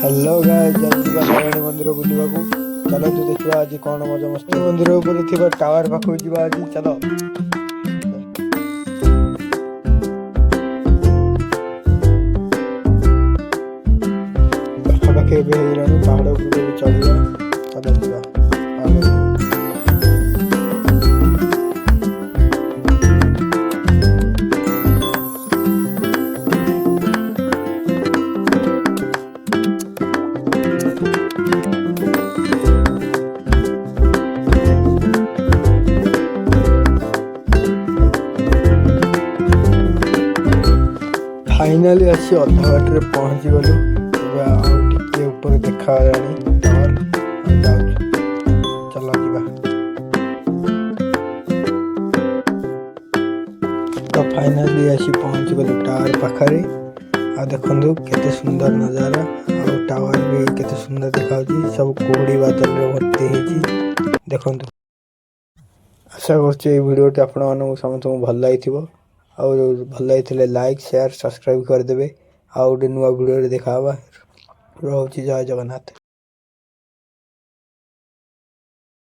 Hello guys जाइबा नारायणी मंदिर बुलिबाकू चलो तू देखिबा आज कौन मजा मस्ती मंदिर ऊपर थिबा टावर पाखु जिबा आज चलो पाखे भी हेलानी पहाड़ ऊपर भी चढ़िया चलो जिबा फाइनाली अच्छी अधा बाटे पहुंची गलु टे ऊपर देखा टावर चलो जीवा तो फाइनाली आसी पहुंची गलु टावर पाखरे आ देखंदु केते सुंदर नजारा आ टावर भी केते सुंदर देखाउची सब कोहड़ी बादल रे भर्ती हेची देखंदु। आशा करछि ए वीडियोटी आपण मानू समस्त भल लागिथिबो और भल लागिथिले लाइक शेयर सब्सक्राइब कर देबे आ नुआ वीडियो देखा रोची जय जगन्नाथ।